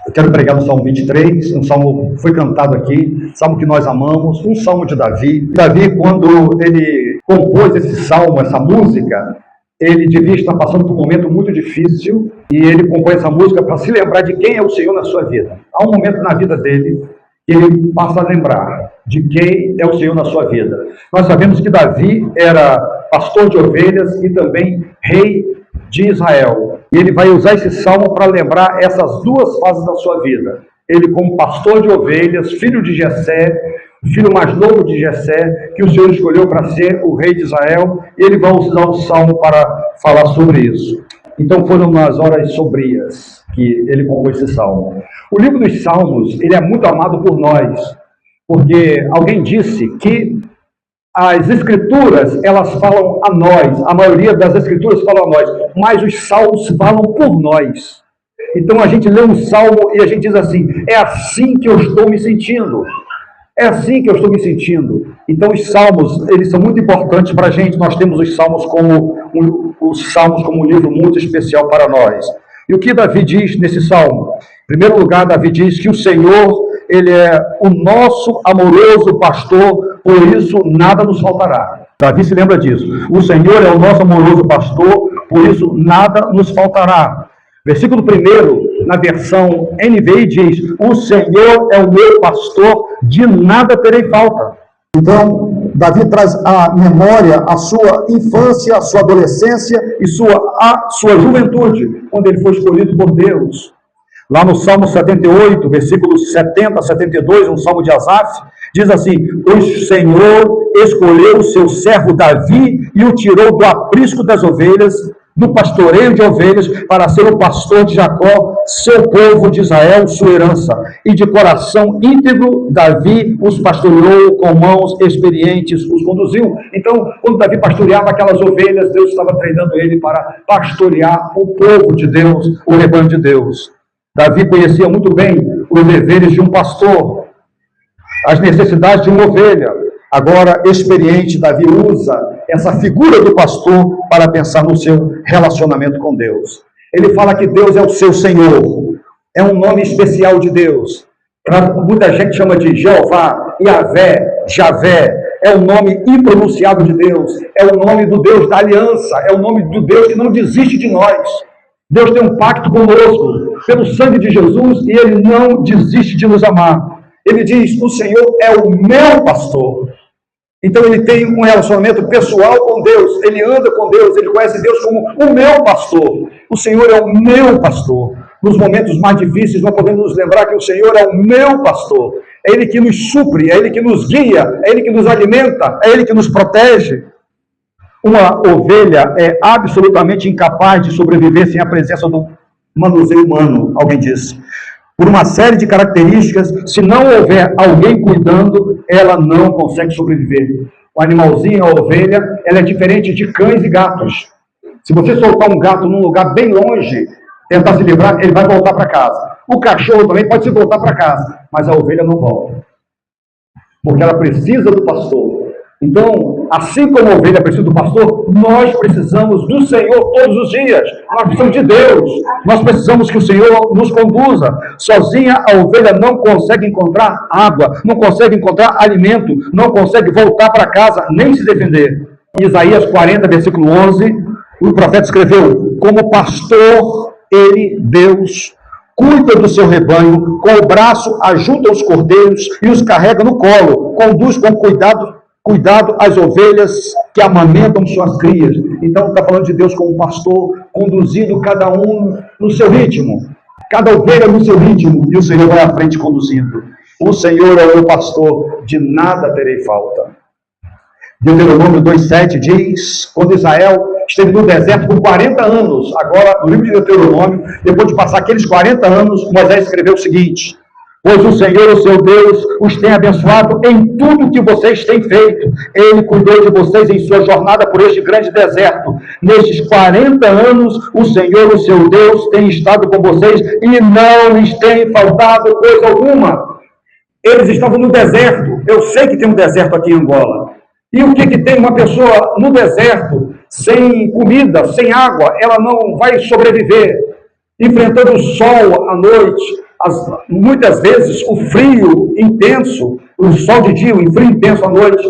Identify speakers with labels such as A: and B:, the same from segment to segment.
A: Eu quero pregar no Salmo 23, um salmo que foi cantado aqui, salmo que nós amamos, um salmo de Davi. Davi, quando ele compôs esse salmo, essa música, ele devia estar passando por um momento muito difícil e ele compôs essa música para se lembrar de quem é o Senhor na sua vida. Há um momento na vida dele que ele passa a lembrar de quem é o Senhor na sua vida. Nós sabemos que Davi era pastor de ovelhas e também rei de Israel. E ele vai usar esse salmo para lembrar essas duas fases da sua vida. Ele como pastor de ovelhas, filho de Jessé, filho mais novo de Jessé, que o Senhor escolheu para ser o rei de Israel, e ele vai usar o salmo para falar sobre isso. Então foram nas horas sombrias que ele compôs esse salmo. O livro dos Salmos, ele é muito amado por nós, porque alguém disse que as escrituras, elas falam a nós, a maioria das escrituras falam a nós, mas os salmos falam por nós. Então a gente lê um salmo e a gente diz assim, é assim que eu estou me sentindo. É assim que eu estou me sentindo. Então os salmos, eles são muito importantes para a gente. Nós temos os salmos como um livro muito especial para nós. E o que Davi diz nesse salmo? Em primeiro lugar, Davi diz que o Senhor, ele é o nosso amoroso pastor, por isso nada nos faltará. Davi se lembra disso. O Senhor é o nosso amoroso pastor, por isso nada nos faltará. Versículo 1, na versão NVI, diz: o Senhor é o meu pastor, de nada terei falta. Então, Davi traz à memória a sua infância, a sua adolescência e a sua juventude, quando ele foi escolhido por Deus. Lá no Salmo 78, versículos 70 a 72, um salmo de Asaf, diz assim: o Senhor escolheu o seu servo Davi e o tirou do aprisco das ovelhas, do pastoreio de ovelhas, para ser o pastor de Jacó, seu povo de Israel, sua herança. E de coração íntegro, Davi os pastoreou, com mãos experientes os conduziu. Então, quando Davi pastoreava aquelas ovelhas, Deus estava treinando ele para pastorear o povo de Deus, o rebanho de Deus. Davi conhecia muito bem os deveres de um pastor, as necessidades de uma ovelha. Agora, experiente, Davi usa essa figura do pastor para pensar no seu relacionamento com Deus. Ele fala que Deus é o seu Senhor, é um nome especial de Deus. Muita gente chama de Jeová, Yahvé, Javé, é o nome impronunciável de Deus, é o nome do Deus da aliança, é o nome do Deus que não desiste de nós. Deus tem um pacto conosco, pelo sangue de Jesus, e Ele não desiste de nos amar. Ele diz: o Senhor é o meu pastor. Então ele tem um relacionamento pessoal com Deus, ele anda com Deus, ele conhece Deus como o meu pastor. O Senhor é o meu pastor. Nos momentos mais difíceis, nós podemos nos lembrar que o Senhor é o meu pastor. É Ele que nos supre, é Ele que nos guia, é Ele que nos alimenta, é Ele que nos protege. Uma ovelha é absolutamente incapaz de sobreviver sem a presença do manuseio humano, alguém disse. Por uma série de características, se não houver alguém cuidando, ela não consegue sobreviver. O animalzinho, a ovelha, ela é diferente de cães e gatos. Se você soltar um gato num lugar bem longe, tentar se livrar, ele vai voltar para casa. O cachorro também pode se voltar para casa, mas a ovelha não volta. Porque ela precisa do pastor. Então, assim como a ovelha precisa do pastor, nós precisamos do Senhor todos os dias. Nós precisamos de Deus. Nós precisamos que o Senhor nos conduza. Sozinha, a ovelha não consegue encontrar água, não consegue encontrar alimento, não consegue voltar para casa, nem se defender. Em Isaías 40, versículo 11, o profeta escreveu: como pastor, ele, Deus, cuida do seu rebanho, com o braço ajuda os cordeiros e os carrega no colo, conduz com cuidado as ovelhas que amamentam suas crias. Então está falando de Deus como pastor, conduzindo cada um no seu ritmo, cada ovelha no seu ritmo, e o Senhor vai à frente conduzindo. O Senhor é o meu pastor, de nada terei falta. Deuteronômio 2,7 diz: quando Israel esteve no deserto por 40 anos, agora no livro de Deuteronômio, depois de passar aqueles 40 anos, Moisés escreveu o seguinte: pois o Senhor, o seu Deus, os tem abençoado em tudo que vocês têm feito. Ele cuidou de vocês em sua jornada por este grande deserto. Nestes 40 anos, o Senhor, o seu Deus, tem estado com vocês e não lhes tem faltado coisa alguma. Eles estavam no deserto. Eu sei que tem um deserto aqui em Angola. E o que tem uma pessoa no deserto, sem comida, sem água? Ela não vai sobreviver. Enfrentando o sol à noite, muitas vezes o frio intenso, o sol de dia, o frio intenso à noite,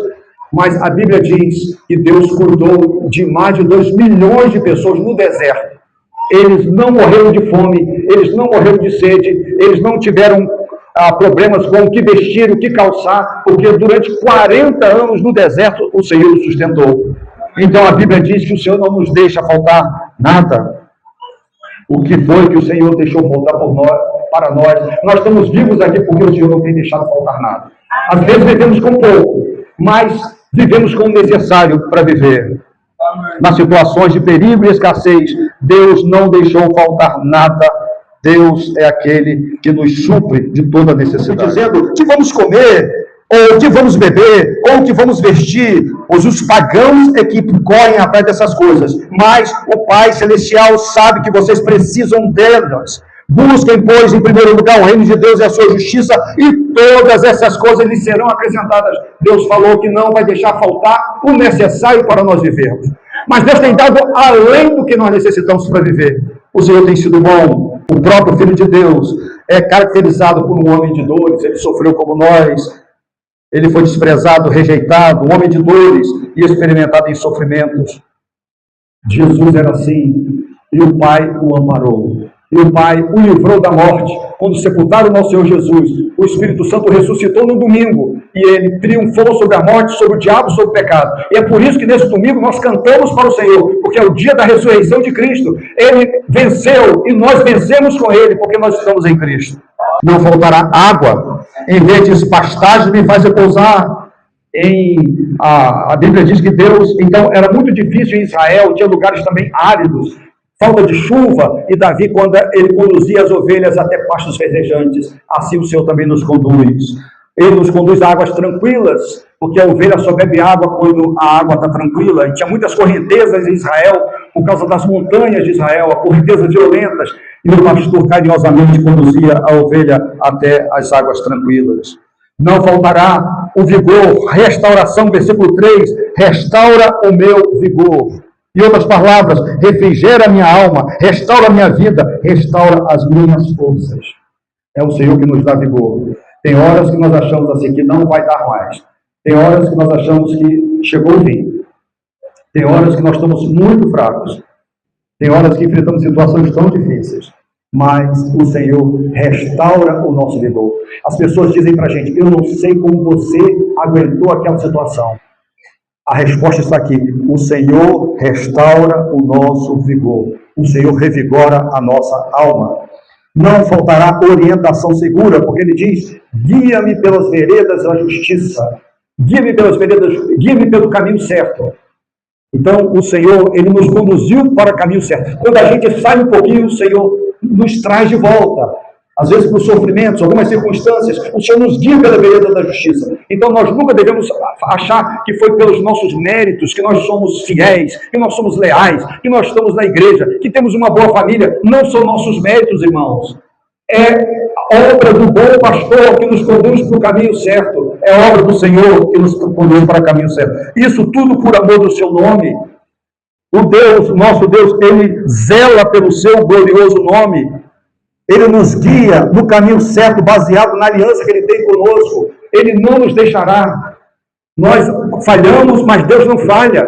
A: mas a Bíblia diz que Deus cuidou de mais de 2 milhões de pessoas no deserto. Eles não morreram de fome, eles não morreram de sede, eles não tiveram problemas com o que vestir, o que calçar, porque durante 40 anos no deserto o Senhor os sustentou. Então a Bíblia diz que o Senhor não nos deixa faltar nada. O que foi que o Senhor deixou faltar para nós? Nós estamos vivos aqui porque o Senhor não tem deixado faltar nada. Às vezes vivemos com pouco, mas vivemos com o necessário para viver. Nas situações de perigo e escassez, Deus não deixou faltar nada. Deus é aquele que nos supre de toda necessidade. Dizendo que vamos comer, ou que vamos beber, ou que vamos vestir, pois os pagãos é que correm atrás dessas coisas, mas o Pai Celestial sabe que vocês precisam delas. Busquem, pois, em primeiro lugar o reino de Deus e a sua justiça, e todas essas coisas lhes serão acrescentadas. Deus falou que não vai deixar faltar o necessário para nós vivermos. Mas Deus tem dado além do que nós necessitamos para viver. O Senhor tem sido bom. O próprio Filho de Deus é caracterizado por um homem de dores. Ele sofreu como nós. Ele foi desprezado, rejeitado, um homem de dores e experimentado em sofrimentos. Jesus era assim, e o Pai o amparou. E o Pai o livrou da morte. Quando sepultaram o nosso Senhor Jesus, o Espírito Santo ressuscitou no domingo, e ele triunfou sobre a morte, sobre o diabo, sobre o pecado. E é por isso que nesse domingo nós cantamos para o Senhor, porque é o dia da ressurreição de Cristo. Ele venceu, e nós vencemos com ele, porque nós estamos em Cristo. Não faltará água, em verdes pastagens me faz repousar. A Bíblia diz que Deus, então, era muito difícil em Israel, tinha lugares também áridos, falta de chuva, e Davi, quando ele conduzia as ovelhas até pastos verdejantes, assim o Senhor também nos conduz. Ele nos conduz a águas tranquilas, porque a ovelha só bebe água quando a água está tranquila, e tinha muitas correntezas em Israel, por causa das montanhas de Israel, correntezas violentas, e o pastor carinhosamente conduzia a ovelha até as águas tranquilas. Não faltará o vigor, restauração, versículo 3, restaura o meu vigor. Em outras palavras, refrigera a minha alma, restaura a minha vida, restaura as minhas forças. É o Senhor que nos dá vigor. Tem horas que nós achamos assim que não vai dar mais. Tem horas que nós achamos que chegou o fim. Tem horas que nós estamos muito fracos. Tem horas que enfrentamos situações tão difíceis. Mas o Senhor restaura o nosso vigor. As pessoas dizem para a gente, eu não sei como você aguentou aquela situação. A resposta está aqui. O Senhor restaura o nosso vigor. O Senhor revigora a nossa alma. Não faltará orientação segura, porque ele diz, guia-me pelas veredas da justiça. Guia-me pelas veredas, guia-me pelo caminho certo. Então, o Senhor, ele nos conduziu para o caminho certo. Quando a gente sai um pouquinho, o Senhor nos traz de volta. Às vezes, por sofrimentos, algumas circunstâncias, o Senhor nos guia pela vereda da justiça. Então, nós nunca devemos achar que foi pelos nossos méritos, que nós somos fiéis, que nós somos leais, que nós estamos na igreja, que temos uma boa família. Não são nossos méritos, irmãos. É obra do bom pastor que nos conduz para o caminho certo. É obra do Senhor que nos conduz para o caminho certo. Isso tudo por amor do seu nome. O Deus, nosso Deus, ele zela pelo seu glorioso nome. Ele nos guia no caminho certo, baseado na aliança que ele tem conosco. Ele não nos deixará. Nós falhamos, mas Deus não falha.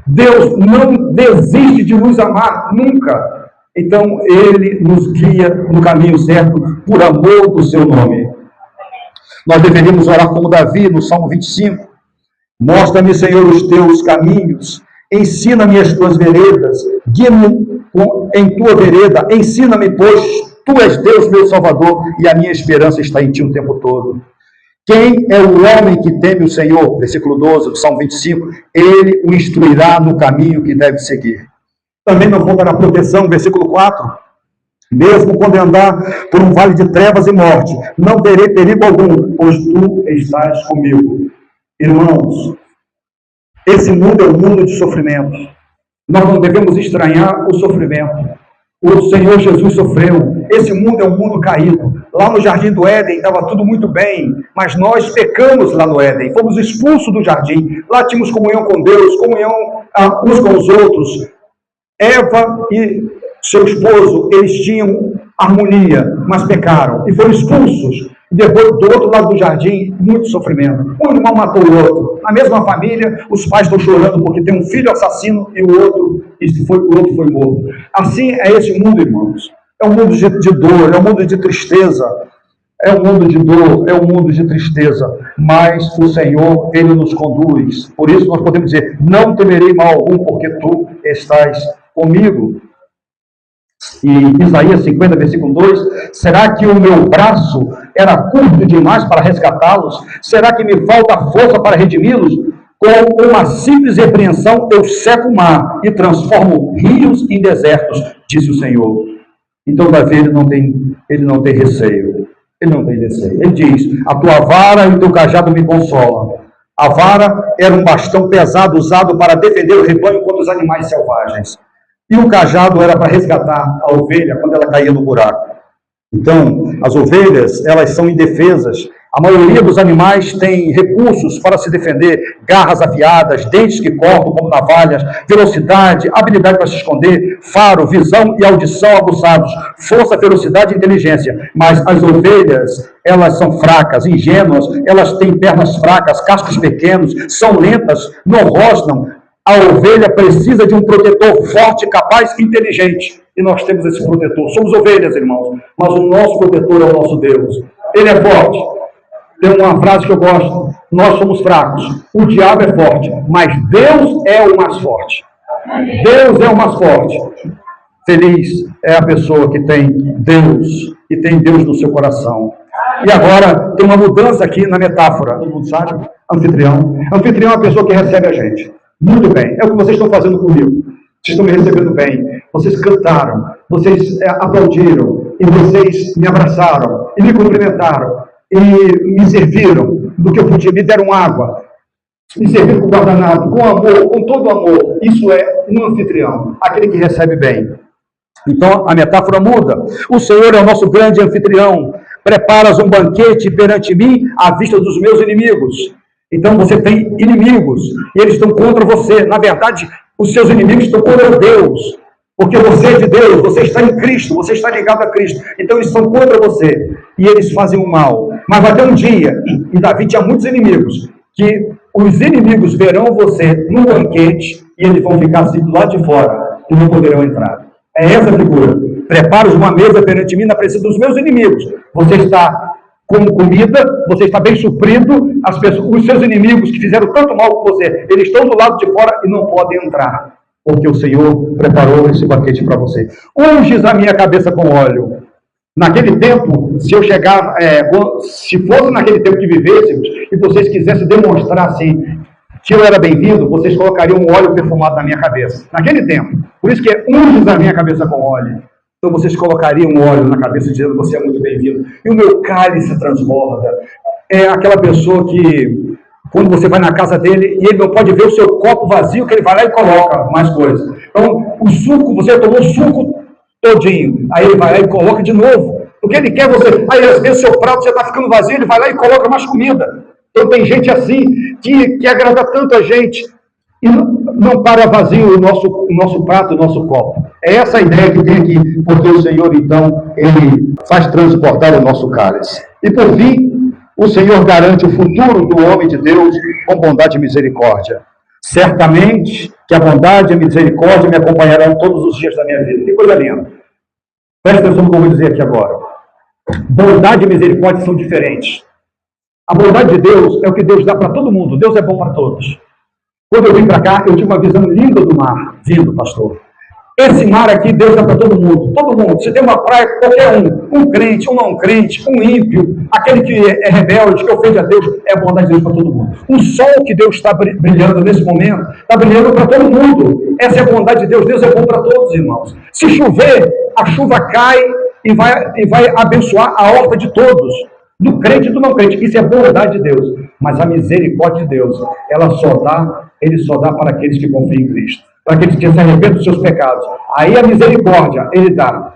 A: Deus não desiste de nos amar, nunca. Então, ele nos guia no caminho certo, por amor do seu nome. Nós deveríamos orar como Davi, no Salmo 25. Mostra-me, Senhor, os teus caminhos. Ensina-me as tuas veredas. Guia-me em tua vereda. Ensina-me, pois tu és Deus, meu Salvador, e a minha esperança está em ti o tempo todo. Quem é o homem que teme o Senhor? Versículo 12 do Salmo 25. Ele o instruirá no caminho que deve seguir. Também não faltará proteção, versículo 4. Mesmo quando andar por um vale de trevas e morte, não terei perigo algum, pois tu estás comigo. Irmãos, esse mundo é um mundo de sofrimento. Nós não devemos estranhar o sofrimento. O Senhor Jesus sofreu. Esse mundo é um mundo caído. Lá no Jardim do Éden estava tudo muito bem, mas nós pecamos lá no Éden. Fomos expulsos do jardim. Lá tínhamos comunhão com Deus, comunhão uns com os outros. Eva e seu esposo, eles tinham harmonia, mas pecaram e foram expulsos. Depois, do outro lado do jardim, muito sofrimento. Um irmão matou o outro. Na mesma família, os pais estão chorando porque tem um filho assassino e o outro foi morto. Assim é esse mundo, irmãos. É um mundo de dor, é um mundo de tristeza. É um mundo de dor, é um mundo de tristeza. Mas o Senhor, Ele nos conduz. Por isso nós podemos dizer, não temerei mal algum, porque Tu estás comigo. E Isaías 50, versículo 2, será que o meu braço era curto demais para resgatá-los? Será que me falta força para redimi-los? Com uma simples repreensão eu seco o mar e transformo rios em desertos, disse o Senhor. Então Davi ele não tem receio. Ele não tem receio. Ele diz, a tua vara e o teu cajado me consolam. A vara era um bastão pesado usado para defender o rebanho contra os animais selvagens. E o cajado era para resgatar a ovelha quando ela caía no buraco. Então, as ovelhas, elas são indefesas. A maioria dos animais tem recursos para se defender, garras afiadas, dentes que cortam como navalhas, velocidade, habilidade para se esconder, faro, visão e audição aguçados, força, ferocidade e inteligência. Mas as ovelhas, elas são fracas, ingênuas, elas têm pernas fracas, cascos pequenos, são lentas, não rosnam. A ovelha precisa de um protetor forte, capaz e inteligente. E nós temos esse protetor. Somos ovelhas, irmãos, mas o nosso protetor é o nosso Deus. Ele é forte. Tem uma frase que eu gosto. Nós somos fracos. O diabo é forte, mas Deus é o mais forte. Deus é o mais forte. Feliz é a pessoa que tem Deus e tem Deus no seu coração. E agora tem uma mudança aqui na metáfora. Todo mundo sabe? Anfitrião. Anfitrião é a pessoa que recebe a gente. Muito bem, é o que vocês estão fazendo comigo. Vocês estão me recebendo bem. Vocês cantaram, vocês aplaudiram, e vocês me abraçaram, e me cumprimentaram, e me serviram do que eu podia, me deram água, me serviram com guardanapo, com amor, com todo amor. Isso é um anfitrião, aquele que recebe bem. Então a metáfora muda. O Senhor é o nosso grande anfitrião. Preparas um banquete perante mim à vista dos meus inimigos. Então você tem inimigos e eles estão contra você. Na verdade, os seus inimigos estão contra Deus. Porque você é de Deus, você está em Cristo, você está ligado a Cristo. Então eles estão contra você e eles fazem o mal. Mas vai ter um dia, e Davi tinha muitos inimigos, que os inimigos verão você no banquete e eles vão ficar assim do lado de fora e não poderão entrar. É essa a figura. Preparas uma mesa perante mim na presença dos meus inimigos. Você está com comida, você está bem suprido, os seus inimigos que fizeram tanto mal com você, eles estão do lado de fora e não podem entrar, porque o Senhor preparou esse banquete para você. Unges a minha cabeça com óleo. Naquele tempo, se eu chegar, se fosse naquele tempo que vivêssemos, e vocês quisessem demonstrar assim, que eu era bem-vindo, vocês colocariam um óleo perfumado na minha cabeça. Naquele tempo. Por isso que é unges a minha cabeça com óleo. Então vocês colocariam um óleo na cabeça dizendo, você é muito bem-vindo. E o meu cálice transborda. É aquela pessoa que, quando você vai na casa dele, e ele não pode ver o seu copo vazio, que ele vai lá e coloca mais coisas. Então, o suco, você tomou o suco todinho. Aí ele vai lá e coloca de novo. O que ele quer, você... Aí às vezes seu prato já está ficando vazio, ele vai lá e coloca mais comida. Então tem gente assim, que agrada tanto a gente, e não para vazio o nosso prato, o nosso copo. É essa a ideia que tem aqui, porque o Senhor, então, ele faz transportar o nosso cálice. E por fim, o Senhor garante o futuro do homem de Deus com bondade e misericórdia. Certamente que a bondade e a misericórdia me acompanharão todos os dias da minha vida. Que coisa linda. Presta atenção no que eu vou dizer aqui agora. Bondade e misericórdia são diferentes. A bondade de Deus é o que Deus dá para todo mundo. Deus é bom para todos. Quando eu vim para cá, eu tive uma visão linda do mar, vindo, pastor. Esse mar aqui, Deus dá para todo mundo. Todo mundo. Se tem uma praia, qualquer um crente, um não crente, um ímpio, aquele que é rebelde, que ofende a Deus, é a bondade de Deus para todo mundo. O sol que Deus está brilhando nesse momento, está brilhando para todo mundo. Essa é a bondade de Deus. Deus é bom para todos, irmãos. Se chover, a chuva cai e vai abençoar a horta de todos. Do crente e do não crente. Isso é bondade de Deus. Mas a misericórdia de Deus, ele só dá para aqueles que confiam em Cristo. Para aqueles que se arrependem dos seus pecados. Aí a misericórdia, ele dá.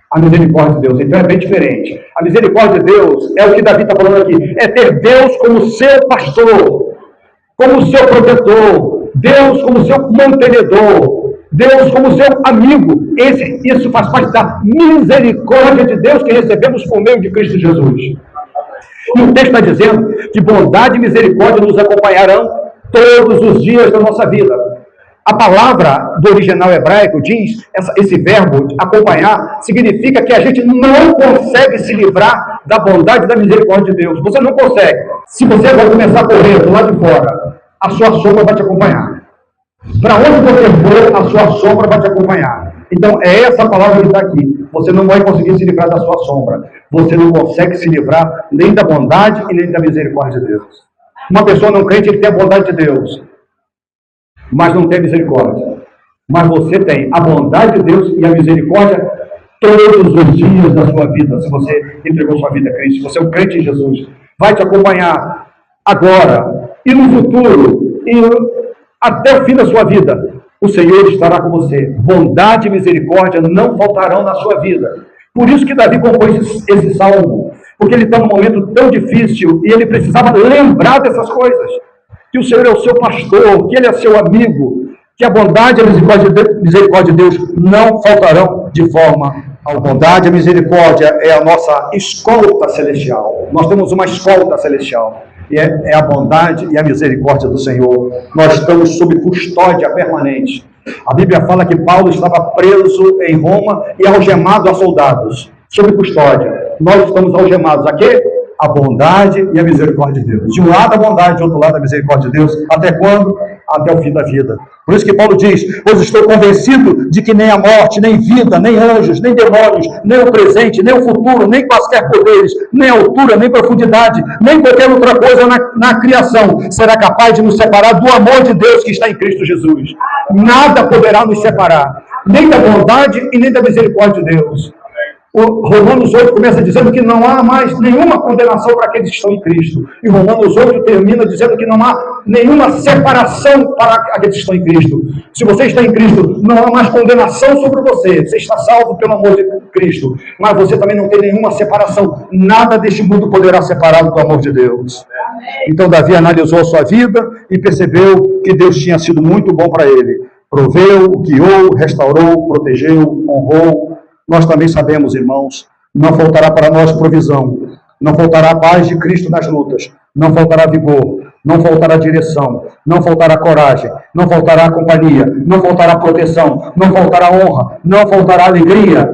A: A misericórdia de Deus. Então é bem diferente. A misericórdia de Deus é o que Davi está falando aqui. É ter Deus como seu pastor, como seu protetor, Deus como seu mantenedor, Deus como seu amigo. Isso faz parte da misericórdia de Deus que recebemos por meio de Cristo Jesus. E o texto está dizendo que bondade e misericórdia nos acompanharão todos os dias da nossa vida. A palavra do original hebraico diz, esse verbo acompanhar, significa que a gente não consegue se livrar da bondade e da misericórdia de Deus. Você não consegue. Se você vai começar a correr do lado de fora, a sua sombra vai te acompanhar. Para onde você for, a sua sombra vai te acompanhar. Então, é essa palavra que está aqui. Você não vai conseguir se livrar da sua sombra. Você não consegue se livrar nem da bondade e nem da misericórdia de Deus. Uma pessoa não crente, ele tem a bondade de Deus, mas não tem misericórdia. Mas você tem a bondade de Deus e a misericórdia todos os dias da sua vida. Se você entregou sua vida a Cristo, se você é um crente em Jesus, vai te acompanhar agora e no futuro e até o fim da sua vida. O Senhor estará com você. Bondade e misericórdia não faltarão na sua vida. Por isso que Davi compôs esse salmo, porque ele está num momento tão difícil e ele precisava lembrar dessas coisas. Que o Senhor é o seu pastor, que Ele é seu amigo, que a bondade e a misericórdia de Deus não faltarão de forma alguma. A bondade e a misericórdia é a nossa escolta celestial. Nós temos uma escolta celestial. E é a bondade e a misericórdia do Senhor. Nós estamos sob custódia permanente. A Bíblia fala que Paulo estava preso em Roma e algemado a soldados. Sob custódia. Nós estamos algemados a quê? A bondade e a misericórdia de Deus. De um lado a bondade, de outro lado a misericórdia de Deus. Até quando? Até o fim da vida. Por isso que Paulo diz, pois estou convencido de que nem a morte, nem vida, nem anjos, nem demônios, nem o presente, nem o futuro, nem quaisquer poderes, nem altura, nem profundidade, nem qualquer outra coisa na criação será capaz de nos separar do amor de Deus que está em Cristo Jesus. Nada poderá nos separar, nem da bondade e nem da misericórdia de Deus. O Romanos 8 começa dizendo que não há mais nenhuma condenação para aqueles que estão em Cristo. E Romanos 8 termina dizendo que não há nenhuma separação para aqueles que estão em Cristo. Se você está em Cristo, não há mais condenação sobre você. Você está salvo pelo amor de Cristo. Mas você também não tem nenhuma separação. Nada deste mundo poderá separá-lo do amor de Deus. Então Davi analisou a sua vida e percebeu que Deus tinha sido muito bom para ele. Proveu, guiou, restaurou, protegeu, honrou. Nós também sabemos, irmãos, não faltará para nós provisão, não faltará a paz de Cristo nas lutas, não faltará vigor, não faltará direção, não faltará coragem, não faltará companhia, não faltará proteção, não faltará honra, não faltará alegria.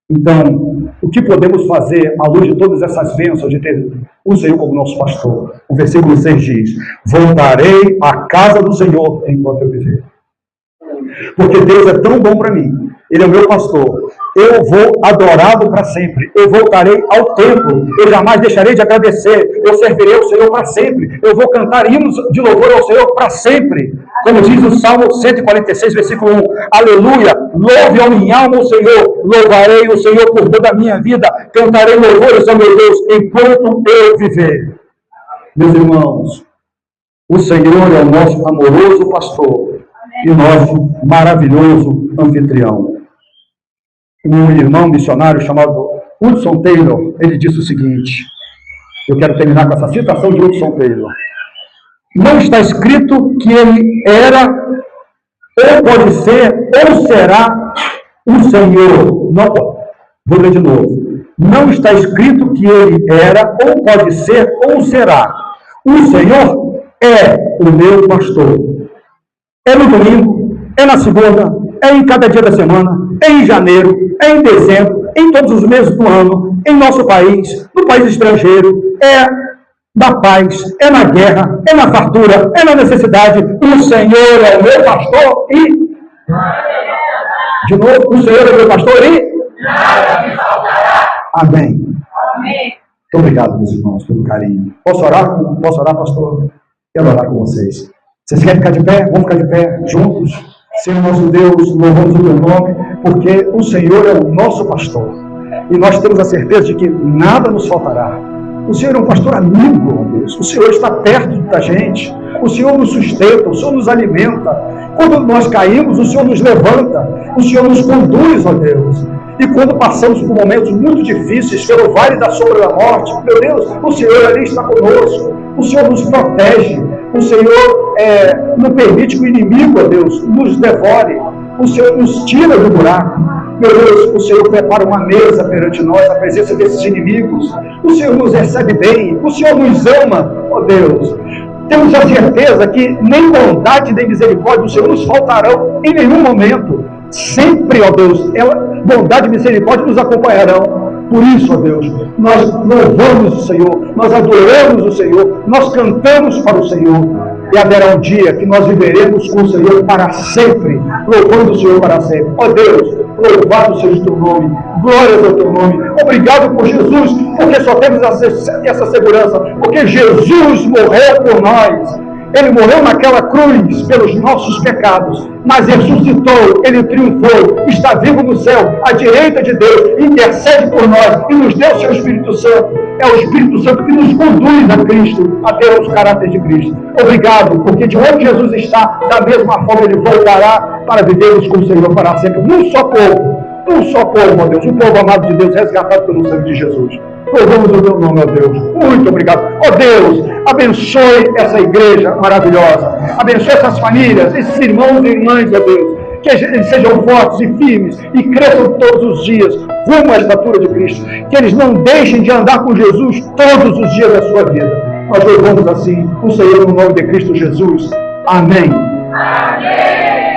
A: Então, o que podemos fazer à luz de todas essas bênçãos de ter o Senhor como nosso pastor? O versículo 6 diz, voltarei à casa do Senhor enquanto eu viver. Porque Deus é tão bom para mim. Ele é o meu pastor. Eu vou adorá-lo para sempre. Eu voltarei ao templo. Eu jamais deixarei de agradecer. Eu servirei ao Senhor para sempre. Eu vou cantar hinos de louvor ao Senhor para sempre. Como diz o Salmo 146, versículo 1. Aleluia! Louve a minha alma o Senhor. Louvarei o Senhor por toda a minha vida. Cantarei louvores ao meu Deus enquanto eu viver. Meus irmãos, o Senhor é o nosso amoroso pastor e nosso maravilhoso anfitrião. Um irmão missionário chamado Hudson Taylor, ele disse o seguinte, eu quero terminar com essa citação de Hudson Taylor. Não está escrito que ele era, ou pode ser, ou será o Senhor. Não, vou ler de novo. Não está escrito que ele era, ou pode ser, ou será. O Senhor é o meu pastor. É no domingo, é na segunda, é em cada dia da semana, é em janeiro, é em dezembro, em todos os meses do ano, em nosso país, no país estrangeiro, é na paz, é na guerra, é na fartura, é na necessidade. O Senhor é o meu pastor e... De novo, o Senhor é o meu pastor e... Amém. Muito obrigado, meus irmãos, pelo carinho. Posso orar, pastor? Quero orar com vocês. Vocês querem ficar de pé? Vamos ficar de pé juntos? Senhor nosso Deus, louvamos o teu nome, porque o Senhor é o nosso pastor. E nós temos a certeza de que nada nos faltará. O Senhor é um pastor amigo, ó Deus. O Senhor está perto da gente. O Senhor nos sustenta, o Senhor nos alimenta. Quando nós caímos, o Senhor nos levanta. O Senhor nos conduz, ó Deus. E quando passamos por momentos muito difíceis, pelo vale da sombra da morte, meu Deus, o Senhor ali está conosco. O Senhor nos protege. O Senhor não permite que o inimigo, ó Deus, nos devore. o Senhor nos tira do buraco. Meu Deus, o Senhor prepara uma mesa perante nós, na presença desses inimigos. O Senhor nos recebe bem, o Senhor nos ama, ó Deus. Temos a certeza que nem bondade nem misericórdia do Senhor nos faltarão em nenhum momento. Sempre, ó Deus, bondade e misericórdia nos acompanharão. Por isso, ó Deus, nós louvamos o Senhor, nós adoramos o Senhor, nós cantamos para o Senhor. E haverá um dia que nós viveremos com o Senhor para sempre, louvando o Senhor para sempre. Ó Deus, louvado seja o teu nome, glórias ao teu nome. Obrigado por Jesus, porque só temos essa segurança, porque Jesus morreu por nós. Ele morreu naquela cruz pelos nossos pecados, mas ressuscitou, ele triunfou, está vivo no céu, à direita de Deus, intercede por nós e nos deu o seu Espírito Santo. É o Espírito Santo que nos conduz a Cristo, a ter os caráteres de Cristo. Obrigado, porque de onde Jesus está, da mesma forma ele voltará para vivermos com o Senhor para sempre. Um só povo, ó Deus, um povo amado de Deus, resgatado pelo sangue de Jesus. Louvamos o teu nome, ó Deus. Muito obrigado. Ó Deus, abençoe essa igreja maravilhosa. Abençoe essas famílias, esses irmãos e irmãs, ó Deus. Que eles sejam fortes e firmes e cresçam todos os dias rumo à estatura de Cristo. Que eles não deixem de andar com Jesus todos os dias da sua vida. Nós louvamos assim o Senhor no nome de Cristo Jesus. Amém.
B: Amém.